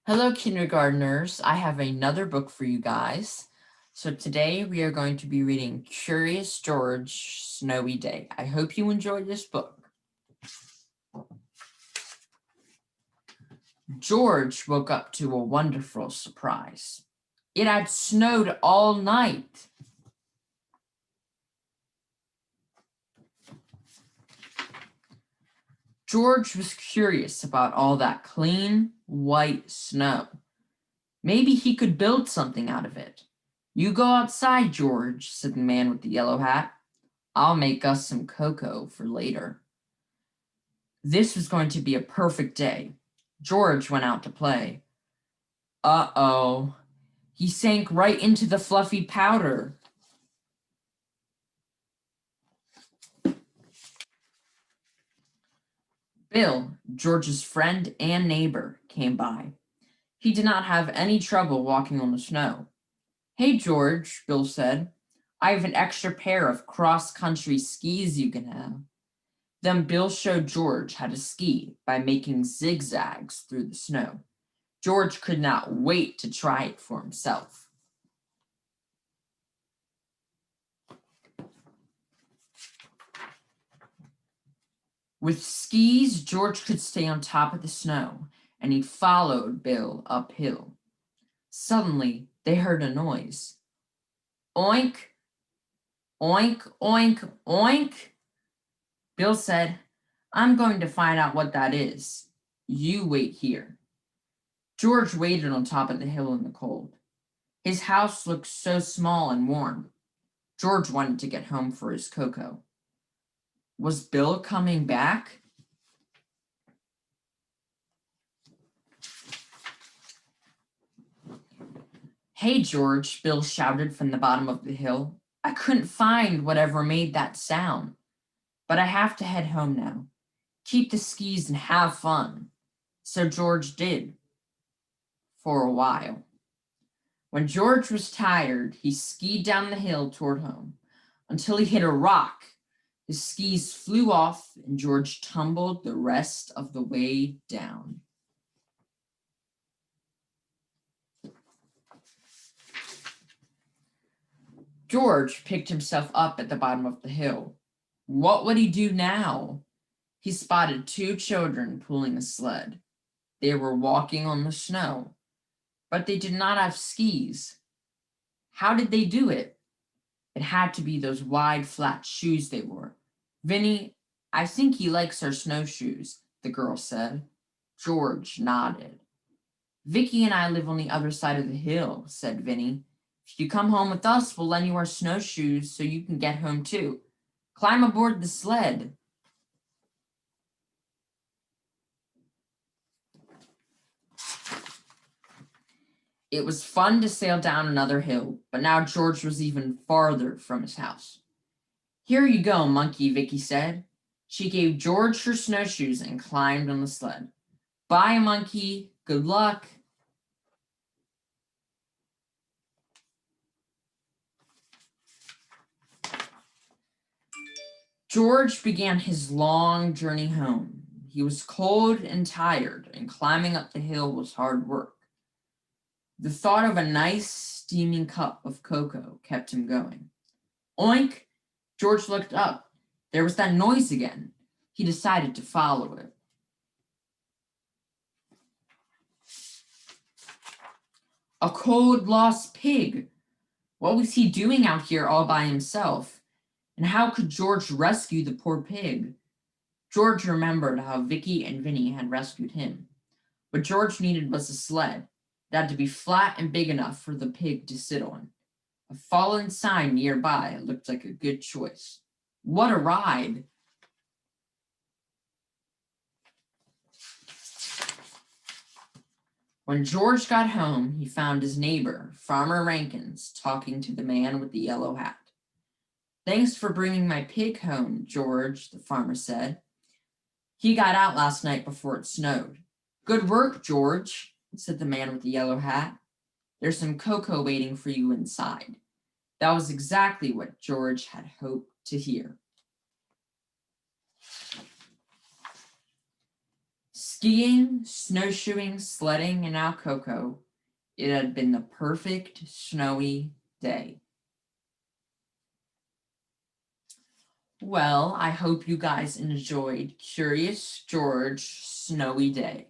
Hello, kindergartners. I have another book for you guys. So today we are going to be reading Curious George Snowy Day. I hope you enjoyed this book. George woke up to a wonderful surprise. It had snowed all night. George was curious about all that clean, white snow. Maybe he could build something out of it. You go outside, George, said the man with the yellow hat. I'll make us some cocoa for later. This was going to be a perfect day. George went out to play. Uh-oh. He sank right into the fluffy powder. Bill, George's friend and neighbor, came by. He did not have any trouble walking on the snow. Hey, George, Bill said. I have an extra pair of cross-country skis you can have. Then Bill showed George how to ski by making zigzags through the snow. George could not wait to try it for himself. With skis, George could stay on top of the snow, and he followed Bill uphill. Suddenly, they heard a noise. Oink, oink, oink, oink. Bill said, I'm going to find out what that is. You wait here. George waited on top of the hill in the cold. His house looked so small and warm. George wanted to get home for his cocoa. Was Bill coming back? Hey, George, Bill shouted from the bottom of the hill. I couldn't find whatever made that sound, but I have to head home now. Keep the skis and have fun. So George did, for a while. When George was tired, he skied down the hill toward home until he hit a rock. His skis flew off and George tumbled the rest of the way down. George picked himself up at the bottom of the hill. What would he do now? He spotted two children pulling a sled. They were walking on the snow, but they did not have skis. How did they do it? It had to be those wide, flat shoes they wore. Vinny, I think he likes our snowshoes, the girl said. George nodded. Vicky and I live on the other side of the hill, said Vinny. If you come home with us, we'll lend you our snowshoes so you can get home too. Climb aboard the sled. It was fun to sail down another hill, but now George was even farther from his house. Here you go, monkey, Vicky said. She gave George her snowshoes and climbed on the sled. Bye, monkey. Good luck. George began his long journey home. He was cold and tired, and climbing up the hill was hard work. The thought of a nice steaming cup of cocoa kept him going. Oink! George looked up. There was that noise again. He decided to follow it. A cold, lost pig. What was he doing out here all by himself? And how could George rescue the poor pig? George remembered how Vicky and Vinny had rescued him. What George needed was a sled. It had to be flat and big enough for the pig to sit on. A fallen sign nearby looked like a good choice. What a ride! When George got home, he found his neighbor, Farmer Rankins, talking to the man with the yellow hat. Thanks for bringing my pig home, George, the farmer said. He got out last night before it snowed. Good work, George, said the man with the yellow hat. There's some cocoa waiting for you inside. That was exactly what George had hoped to hear. Skiing, snowshoeing, sledding, and now Coco. It had been the perfect snowy day. Well, I hope you guys enjoyed Curious George Snowy Day.